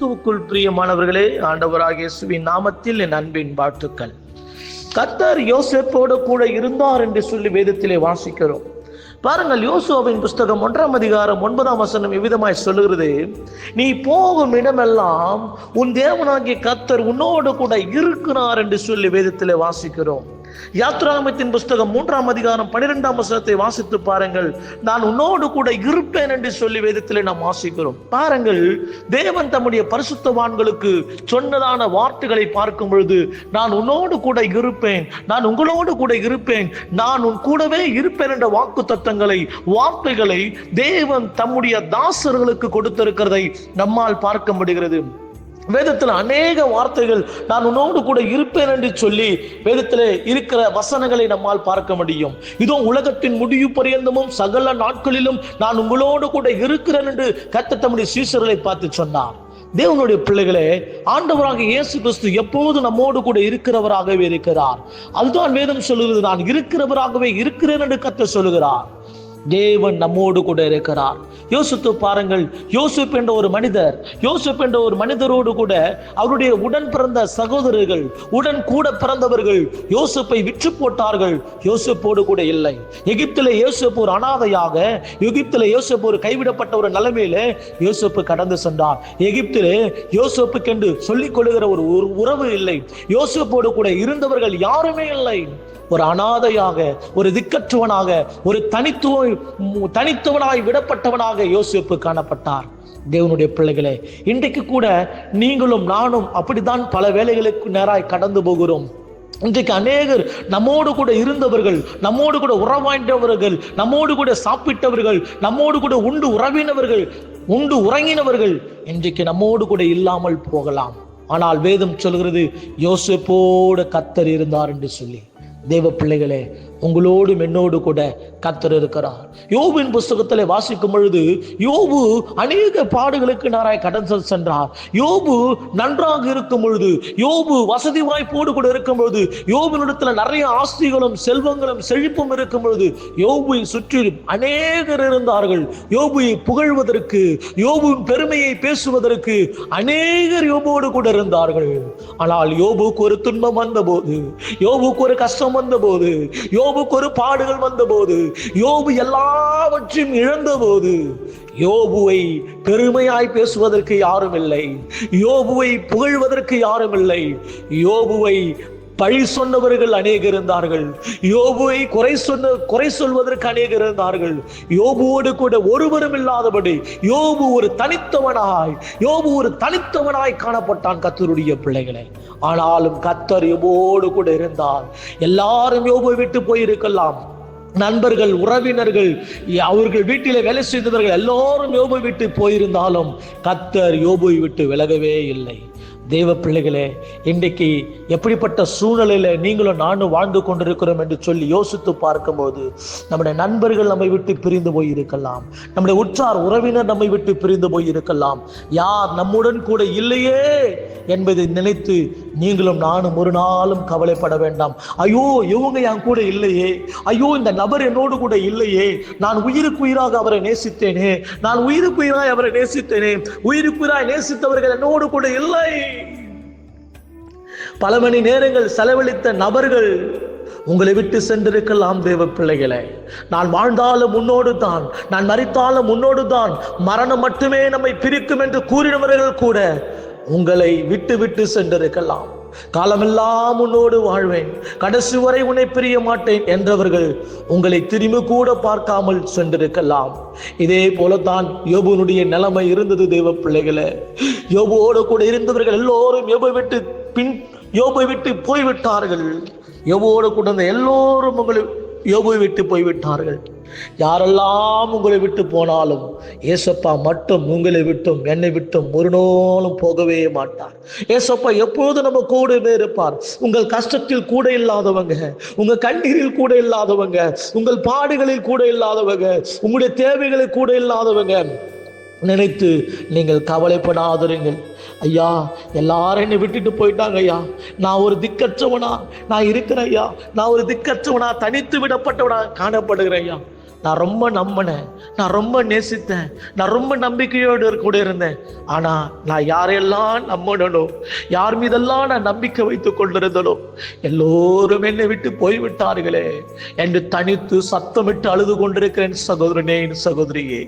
கிறிஸ்துவுக்குள் பிரியமானவர்களே, ஆண்டவராகிய இயேசுவின் நாமத்தில் என் அன்பின் வாழ்த்துக்கள். கர்த்தர் யோசேப்போடு கூட இருந்தார் என்று சொல்லி வேதத்திலே வாசிக்கிறோம். பாருங்கள், யோசுவாவின் புஸ்தகம் 1ஆம் அதிகாரம் 9ஆம் வசனம் எவ்விதமாய் சொல்லுகிறது, நீ போகும் இடமெல்லாம் உன் தேவனாகிய கர்த்தர் உன்னோடு கூட இருக்கிறார் என்று சொல்லி வேதத்திலே வாசிக்கிறோம். யாத்ராகமத்தின் புஸ்தகம் 3ஆம் அதிகாரம் 12ஆம் வசனத்தை வாசித்து பாருங்கள், நான் உன்னோடு கூட இருப்பேன் என்று சொல்லி வேதத்திலே நாம் வாசிக்கிறோம். பாருங்கள், தேவன் தம்முடைய பரிசுத்தவான்களுக்கு சொன்னதான வார்த்தைகளை பார்க்கும் பொழுது, நான் உன்னோடு கூட இருப்பேன், நான் உங்களோடு கூட இருப்பேன், நான் உன் கூடவே இருப்பேன் என்ற வார்த்தைகளை தேவன் தம்முடைய தாசர்களுக்கு கொடுத்திருக்கிறதை நம்மால் பார்க்க முடிகிறது. வேதத்தில் அநேக வார்த்தைகள் நான் உன்னோடு கூட இருப்பேன் என்று சொல்லி வேதத்தில் இருக்கிற வசனங்களை நம்மால் பார்க்க முடியும். இதோ உலகத்தின் முடிவு பரியந்தமும் சகல நாட்களிலும் நான் உங்களோடு கூட இருக்கிறேன் என்று கர்த்தர் தம்முடைய சீஷர்களை பார்த்து சொன்னார். தேவனுடைய பிள்ளைகளே, ஆண்டவராக இயேசு கிறிஸ்து எப்போது நம்மோடு கூட இருக்கிறவராகவே இருக்கிறார். அதுதான் வேதம் சொல்லுகிறது, நான் இருக்கிறவராகவே இருக்கிறேன் என்று கர்த்தர் சொல்லுகிறார். தேவன் நம்மோடு கூட இருக்கிறார். யோசித்து பாருங்கள், யோசேப்பு என்ற ஒரு மனிதரோடு கூட அவருடைய உடன் பிறந்த சகோதரர்கள், உடன் கூட பிறந்தவர்கள் யோசேப்பை விற்று போட்டார்கள். யோசேப்போடு கூட இல்லை. எகிப்திலே யோசேப்பு ஒரு அனாதையாக, எகிப்திலே யோசேப்பு ஒரு கைவிடப்பட்ட ஒரு நிலைமையில யோசேப்பு கடந்து சென்றார். எகிப்திலே யோசேப்புக்கென்று சொல்லிக் கொள்ளுகிற ஒரு உறவு இல்லை. யோசேப்போடு கூட இருந்தவர்கள் யாருமே இல்லை. ஒரு அனாதையாக, ஒரு திக்கற்றவனாக, ஒரு தனித்தவனாய் விடப்பட்டவனாக யோசேப்பு காணப்பட்டார். தேவனுடைய பிள்ளைகளே, இன்றைக்கு கூட நீங்களும் நானும் அப்படித்தான் பல வேளைகளுக்கு நேராய் கடந்து போகிறோம். இன்றைக்கு அநேகர் நம்மோடு கூட இருந்தவர்கள், நம்மோடு கூட உறவாய்ந்தவர்கள், நம்மோடு கூட சாப்பிட்டவர்கள், நம்மோடு கூட உண்டு உறங்கினவர்கள் இன்றைக்கு நம்மோடு கூட இல்லாமல் போகலாம். ஆனால் வேதம் சொல்கிறது, யோசேப்போடு கர்த்தர் இருந்தார் என்று சொல்லி. தேவ பிள்ளைகளே, உங்களோடும் என்னோடு கூட கர்த்தர் இருக்கிறார். யோபுவின் புஸ்தகத்திலே வாசிக்கும் பொழுது, யோபு அநேக பாடுகளுக்கு நேராய் கடந்து சென்றார். யோபு நன்றாக இருக்கும் பொழுது, யோபு வசதி வாய்ப்போடு கூட இருக்கும் பொழுது, யோபுவினிடத்தில் நிறைய ஆஸ்திகளும் செல்வங்களும் செழிப்பும் இருக்கும் பொழுது, யோபுவை சுற்றி அநேகர் இருந்தார்கள். யோபுவை புகழ்வதற்கு, யோபுவின் பெருமையை பேசுவதற்கு அநேகர் யோபோடு கூட இருந்தார்கள். ஆனால் யோபுக்கு ஒரு துன்பம் வந்தபோது, யோபுக்கு ஒரு கஷ்டம் வந்தபோது, யோபுக்கு ஒரு பாடுகள் வந்தபோது, யோபு எல்லாவற்றையும் இழந்தபோது, யோபுவை பெருமையாய் பேசுவதற்கு யாரும் இல்லை, யோபுவை புகழ்வதற்கு யாரும் இல்லை. யோபுவை பழி சொன்னவர்கள் அநேகர் இருந்தார்கள். யோபுவை குறை சொல்வதற்கு அநேகர் இருந்தார்கள். யோபுவோடு கூட ஒருவரும் இல்லாதபடி யோபு ஒரு தனித்தவனாய் காணப்பட்டான். கர்த்தருடைய பிள்ளைகளே, ஆனாலும் கர்த்தர் யோபோடு கூட இருந்தார். எல்லாரும் யோபுவை விட்டு போயிருக்கலாம். நண்பர்கள், உறவினர்கள், அவர்கள் வீட்டிலே வேலை செய்தவர்கள் எல்லோரும் யோபுவை விட்டு போயிருந்தாலும் கர்த்தர் யோபுவை விட்டு விலகவே இல்லை. தேவ பிள்ளைகளே, இன்றைக்கு எப்படிப்பட்ட சூழ்நிலையில நீங்களும் நானும் வாழ்ந்து கொண்டிருக்கிறோம் என்று சொல்லி யோசித்து பார்க்கும்போது, நம்முடைய நண்பர்கள் நம்மை விட்டு பிரிந்து போயிருக்கலாம், நம்முடைய உற்றார் உறவினர் நம்மை விட்டு பிரிந்து போயிருக்கலாம். யார் நம்முடன் கூட இல்லையே என்பதை நினைத்து நீங்களும் நானும் ஒரு நாளும் கவலைப்பட வேண்டாம். ஐயோ, இவங்க என் கூட இல்லையே, ஐயோ இந்த நபர் என்னோடு கூட இல்லையே, நான் உயிருக்குயிராக அவரை நேசித்தேனே, உயிருக்குயிராய் நேசித்தவர்கள் என்னோடு கூட இல்லை. பல மணி நேரங்கள் செலவழித்த நபர்கள் உங்களை விட்டு சென்றிருக்கலாம். தேவ பிள்ளைகளே, நான் வாழ்ந்தாலும் உன்னோடு தான், நான் மரித்தாலும் உன்னோடு தான், மரணம் மட்டுமே நம்மை பிரிக்கும் என்று கூறினவர்கள் கூட உங்களை விட்டு சென்றிருக்கலாம். காலமெல்லாம் உன்னோடு வாழ்வேன், கடைசி வரை உன்னை பிரிய மாட்டேன் என்றவர்கள் உங்களை திரும்பி கூட பார்க்காமல் சென்றிருக்கலாம். இதே போலத்தான் யோபுனுடைய நிலைமை இருந்தது. தேவ பிள்ளைகளே, யோபுவோடு கூட இருந்தவர்கள் எல்லோரும் யோபை விட்டு போய்விட்டார்கள். யோபுவோடு கூட இருந்த எல்லோரும் யோபுவை விட்டு போய்விட்டார்கள். யாரெல்லாம் உங்களை விட்டு போனாலும் ஏசப்பா மட்டும் உங்களை விட்டும் என்னை விட்டும் ஒரு நாளும் போகவே மாட்டார். ஏசப்பா எப்போது நம்ம கூடவே இருப்பார். உங்கள் கஷ்டத்தில் கூட இல்லாதவங்க, உங்க கண்ணீரில் கூட இல்லாதவங்க, உங்கள் பாடுகளில் கூட இல்லாதவங்க, உங்களுடைய தேவைகளில் கூட இல்லாதவங்க நினைத்து நீங்கள் கவலைப்படாதீர்கள். ஐயா, எல்லாரும் என்னை விட்டுட்டு போயிட்டாங்க ஐயா, நான் ஒரு திக்கற்றவனா நான் இருக்கிறேன் ஐயா, நான் ஒரு திக்கற்றவனா தனித்து விடப்பட்டவனா காணப்படுகிறேன் ஐயா. நான் ரொம்ப நம்பினேன், நான் ரொம்ப நேசித்தேன், நான் ரொம்ப நம்பிக்கையோடு கூட இருந்தேன். ஆனா நான் யாரெல்லாம் நம்பனோ, யார் மீதெல்லாம் நான் நம்பிக்கை வைத்துக் கொண்டிருந்தனோ எல்லோரும் என்னை விட்டு போய்விட்டார்களே என்று தனித்து சத்தமிட்டு அழுது கொண்டிருக்கிறேன். சகோதரனே, சகோதரியே,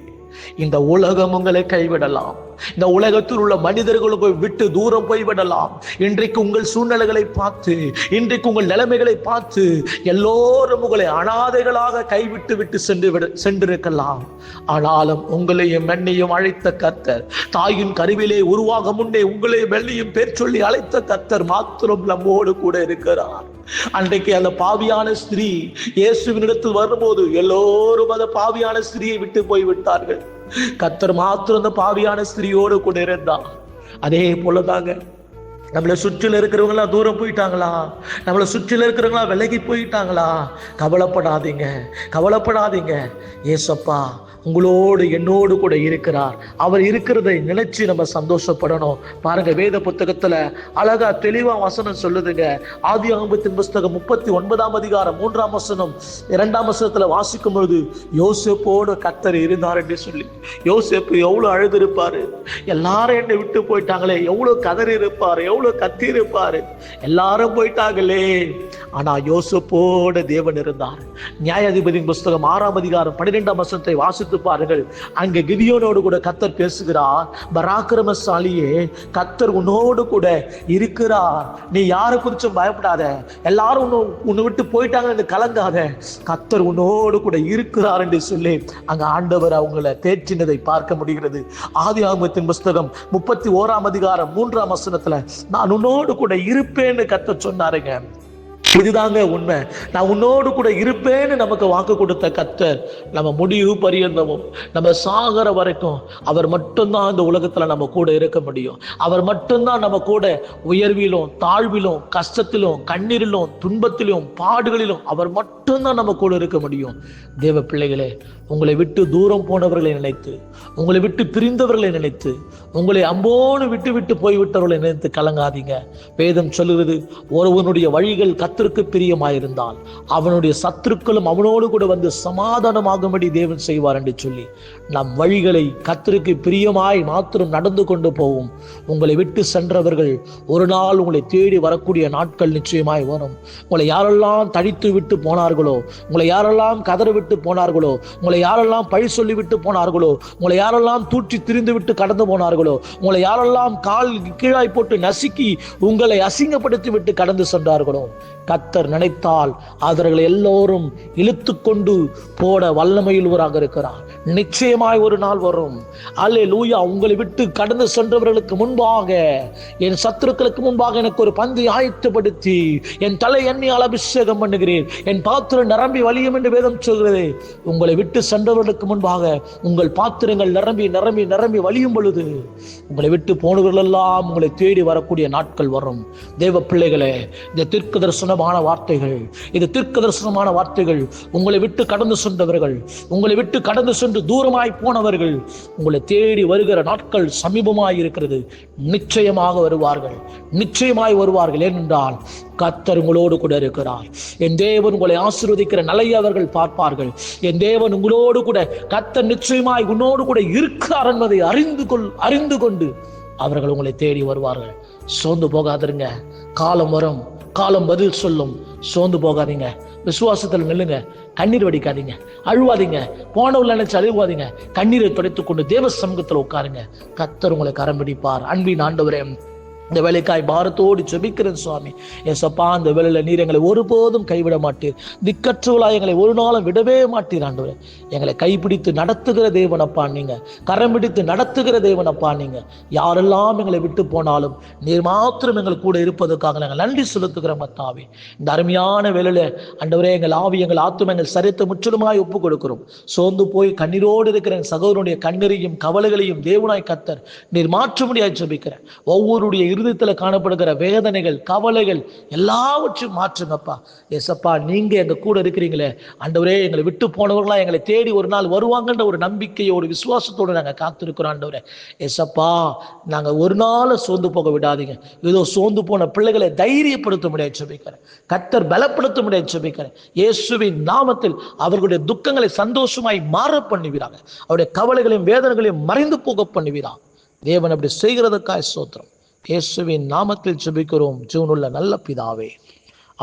இந்த உலகம் உங்களை கைவிடலாம், இந்த உலகத்தில் உள்ள மனிதர்களுக்கு விட்டு தூரம் போய்விடலாம். இன்றைக்கு உங்கள் சூழ்நிலைகளை பார்த்து, இன்றைக்கு உங்கள் நிலைமைகளை பார்த்து எல்லோரும் உங்களை அனாதைகளாக கைவிட்டு விட்டு சென்றிருக்கலாம். ஆனாலும் உங்களையும் என்னையும் அழைத்த கர்த்தர், தாயின் கருவிலே உருவாக முன்னே உங்களையும் என்னையும் பேர் சொல்லி அழைத்த கர்த்தர் மாத்திரம் நம்மோடு கூட இருக்கிறார். அன்றைக்கு அந்த பாவியான ஸ்திரீ இயேசுவினிடத்தில் வரும்போது எல்லோரும் அந்த பாவியான ஸ்திரியை விட்டு போய்விட்டார்கள். கர்த்தர் மாத்திரம் அந்த பாவியான ஸ்திரியோடு கூட இருந்தார். அதே போலதாங்க, நம்மளை சுற்றில இருக்கிறவங்களா தூரம் போயிட்டாங்களா, நம்மளை சுற்றில இருக்கிறவங்களா விலகி போயிட்டாங்களா, கவலைப்படாதீங்க, கவலைப்படாதீங்க. ஏசப்பா உங்களோடு என்னோடு கூட இருக்கிறார். அவர் இருக்கிறதை நினைச்சு நம்ம சந்தோஷப்படணும். பாருங்க, வேத புத்தகத்துல அழகா தெளிவா வசனம் சொல்லுதுங்க. ஆதியாகமத்தின் புஸ்தகம் 39ஆம் அதிகாரம் 3ஆம் வசனம் 2ஆம் வசனத்துல வாசிக்கும் பொழுது, யோசேப்போடு கர்த்தர் இருந்தார் என்று சொல்லி, யோசேப்பு எவ்வளவு அழுது இருப்பாரு, எல்லாரும் என்னை விட்டு போயிட்டாங்களே, எவ்வளவு கதறி இருப்பாரு, எவ்வளவு கத்தி இருப்பாரு, எல்லாரும் போயிட்டாங்களே. ஆனா யோசேப்போடு தேவன் இருந்தார். நியாயாதிபதியின் புஸ்தகம் 6ஆம் அதிகாரம் 12ஆம் வசனத்தை வாசித்து பாருங்கள். அங்கே கிதியோனோடு கூட கர்த்தர் பேசுகிறார். பராக்கிரமசாலியே, கர்த்தர் உன்னோடு கூட இருக்கிறார், நீ யாரை குறிச்சும் பயப்படாத, எல்லாரும் உன்னை விட்டு போயிட்டாங்க கலங்காத, கர்த்தர் உன்னோடு கூட இருக்கிறார் என்று சொல்லி அங்க ஆண்டவர் அவங்களை தேற்றினதை பார்க்க முடிகிறது. ஆதியாகமத்தின் புஸ்தகம் 31ஆம் அதிகாரம் 3ஆம் வசனத்துல, நான் உன்னோடு கூட இருப்பேன்னு கர்த்தர் சொன்னாருங்க. இதுதாங்க உண்மை. நான் உன்னோடு கூட இருப்பேன்னு நமக்கு வாக்கு கொடுத்த கர்த்தர் நம்ம முடிவு பரியந்தமும், நம்ம சாகர வரைக்கும் அவர் மட்டும்தான் இந்த உலகத்துல நம்ம கூட இருக்க முடியும். அவர் மட்டும்தான் நம்ம கூட உயர்விலும் தாழ்விலும் கஷ்டத்திலும் கண்ணீரிலும் துன்பத்திலும் பாடுகளிலும் அவர் மட்டும்தான் நம்ம கூட இருக்க முடியும். தேவ பிள்ளைகளே, உங்களை விட்டு தூரம் போனவர்களை நினைத்து, உங்களை விட்டு பிரிந்தவர்களை நினைத்து, உங்களை அம்போடு விட்டு விட்டு போய்விட்டவர்களை நினைத்து கலங்காதீங்க. வேதம் சொல்லுகிறது, ஒருவனுடைய வழிகள் கர்த்தருக்கு பிரியமாயிருந்தால் அவனுடைய சத்துருக்களும் அவனோடு கூட வந்து சமாதானமாகும்படி தேவன் செய்வார் என்று சொல்லி, நம் வழிகளை கர்த்தருக்கு பிரியமாய் மாத்திரம் நடந்து கொண்டு போவோம். உங்களை விட்டு சென்றவர்கள் ஒரு நாள் உங்களை தேடி வரக்கூடிய நாட்கள் நிச்சயமாய் வரும். உங்களை யாரெல்லாம் தடித்து விட்டு போனார்களோ, உங்களை யாரெல்லாம் கதற விட்டு போனார்களோ, உங்களை யாரெல்லாம் பழி சொல்லி விட்டு போனார்களோ, உங்களை யாரெல்லாம் தூற்றி திரிந்து விட்டு கடந்து போனார்களோ, உங்களை யாரெல்லாம் கால் கீழாய் போட்டு நசுக்கி உங்களை அசிங்கப்படுத்தி விட்டு கடந்து சென்றார்களோ, கர்த்தர் நினைத்தால் அவர்களை எல்லோரும் இழுத்து கொண்டு போட வல்லமையுள்ளவராக இருக்கிறார். நிச்சயமாய் ஒரு நாள் வரும். அல்லேலூயா. உங்களை விட்டு கடந்து சென்றவர்களுக்கு முன்பாக, என் சத்துருக்களுக்கு முன்பாக எனக்கு ஒரு பந்தை ஆயத்தப்படுத்தி என் தலை எண்ணெயால் அபிஷேகம் பண்ணுகிறேன், என் பாத்திரம் நிரம்பி வழியும் என்று வேதம் சொல்கிறது. உங்களை விட்டு சென்றவர்களுக்கு முன்பாக உங்கள் பாத்திரங்கள் நிரம்பி நிரம்பி நிரம்பி வழியும் பொழுது உங்களை விட்டு போனவர்கள் எல்லாம் உங்களை தேடி வரக்கூடிய நாட்கள் வரும். தேவ பிள்ளைகளே, இந்த தீர்க்க தரிசனமான வார்த்தைகள், இது தீர்க்க தரிசனமான வார்த்தைகள். உங்களை விட்டு கடந்து சென்றவர்கள், உங்களை விட்டு கடந்து சென்று தூரமாய் போனவர்கள் உங்களை தேடி வருகிற நாட்கள் சமீபமாய் இருக்கிறது. நிச்சயமாக வருவார்கள், நிச்சயமாய் வருவார்கள். ஏனென்றால் கர்த்தர் உங்களோடு கூட இருக்கிறார். என் தேவன் உங்களை ஆசீர்வதிக்கிற நிலையை அவர்கள் பார்ப்பார்கள். என் தேவன் உங்களோடு கூட, கர்த்தர் நிச்சயமாய் உன்னோடு கூட இருக்கிறார் என்பதை அறிந்து கொண்டு அவர்கள் உங்களை தேடி வருவார்கள். சோர்ந்து போகாதீங்க. காலம் வரும், காலம் பதில் சொல்லும். சோர்ந்து போகாதீங்க. விசுவாசத்தில் நில்லுங்க. கண்ணீர் வடிக்காதீங்க, அழுவாதீங்க, போனவர்கள் நினைச்சு அழுவாதீங்க. கண்ணீரை துடைத்துக் கொண்டு தேவ சமூகத்தில் உட்காருங்க. கர்த்தர் உங்களை கரம் பிடிப்பார். அன்பின் ஆண்டவரே, இந்த வேலைக்காய் பாரத்தோடு ஜெபிக்கிறேன் சுவாமி. ஏசப்பா, இந்த வேலையில நீர் எங்களை ஒருபோதும் கைவிட மாட்டீர். திக்கற்றுவலா எங்களை ஒரு நாளும் விடவே மாட்டீர் ஆண்டவரே. எங்களை கைப்பிடித்து நடத்துகிற தேவனப்பா நீங்க, கரம் பிடித்து நடத்துகிற தேவனப்பா நீங்க. யாரெல்லாம் எங்களை விட்டு போனாலும் நீர் மாத்திரம் எங்கள் கூட இருப்பதற்காக நாங்கள் நன்றி செலுத்துகிற மத்தாவே. இந்த அருமையான வேலையில ஆண்டவரே, எங்கள் ஆவி, எங்கள் ஆத்தும, எங்கள் சரீரத்தை முற்றிலுமாய் ஒப்பு கொடுக்கிறோம். சோர்ந்து போய் கண்ணீரோடு இருக்கிற என் சகோதரனுடைய கண்ணீரையும் கவலைகளையும் தேவனாய் கர்த்தர் நீர் மாற்ற முடியாது ஜெபிக்கிறேன். ஒவ்வொருடைய இருதயத்தில் காணப்படுகிற வேதனைகள், கவலைகள் எல்லாவற்றையும் மாற்றுங்கப்பா. ஏசப்பா, நீங்க எங்க கூட இருக்கிறீங்களே ஆண்டவரே, எங்களை விட்டு போனவர்களா எங்களை தேடி ஒரு நாள் வருவாங்கன்ற ஒரு நம்பிக்கையோடு விசுவாசத்தோடு நாங்கள் காத்திருக்கிறோம் ஆண்டவரே. ஏசப்பா, நாங்கள் ஒரு நாள் சோர்ந்து போக விடாதீங்க. ஏதோ சோர்ந்து போன பிள்ளைகளை தைரியப்படுத்த முடியாது ஜெபிக்கிறேன். கர்த்தர் பலப்படுத்த முடியாது ஜெபிக்கிறேன். இயேசுவின் நாமத்தில் அவர்களுடைய துக்கங்களை சந்தோஷமாய் மாற பண்ணுவீராங்க. அவருடைய கவலைகளையும் வேதனைகளையும் மறைந்து போக பண்ணுவீராங்க. தேவன் அப்படி செய்கிறதுக்காய் ஸ்தோத்திரம். இயேசுவின் நாமத்தில் ஜெபிக்கிறோம் ஜீவனுள்ள நல்ல பிதாவே,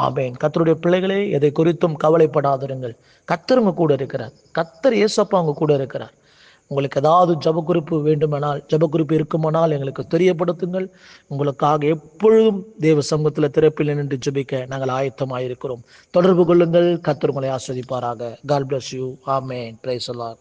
ஆமென். கர்த்தருடைய பிள்ளைகளே, எதை குறித்தும் கவலைப்படாதிருங்கள். கர்த்தர் உங்க கூட இருக்கிறார். கர்த்தர் இயேசப்பா உங்க கூட இருக்கிறார். உங்களுக்கு ஏதாவது ஜபக்குறிப்பு வேண்டுமானால், ஜபக்குறிப்பு இருக்குமானால் எங்களுக்கு தெரியப்படுத்துங்கள். உங்களுக்காக எப்பொழுதும் தேவ சமூகத்தில் திறப்பில் நின்று ஜெபிக்க நாங்கள் ஆயத்தமாயிருக்கிறோம். தொடர்பு கொள்ளுங்கள். கர்த்தர் உங்களை ஆசீர்வதிப்பாராக. God bless you. Amen. Praise the Lord.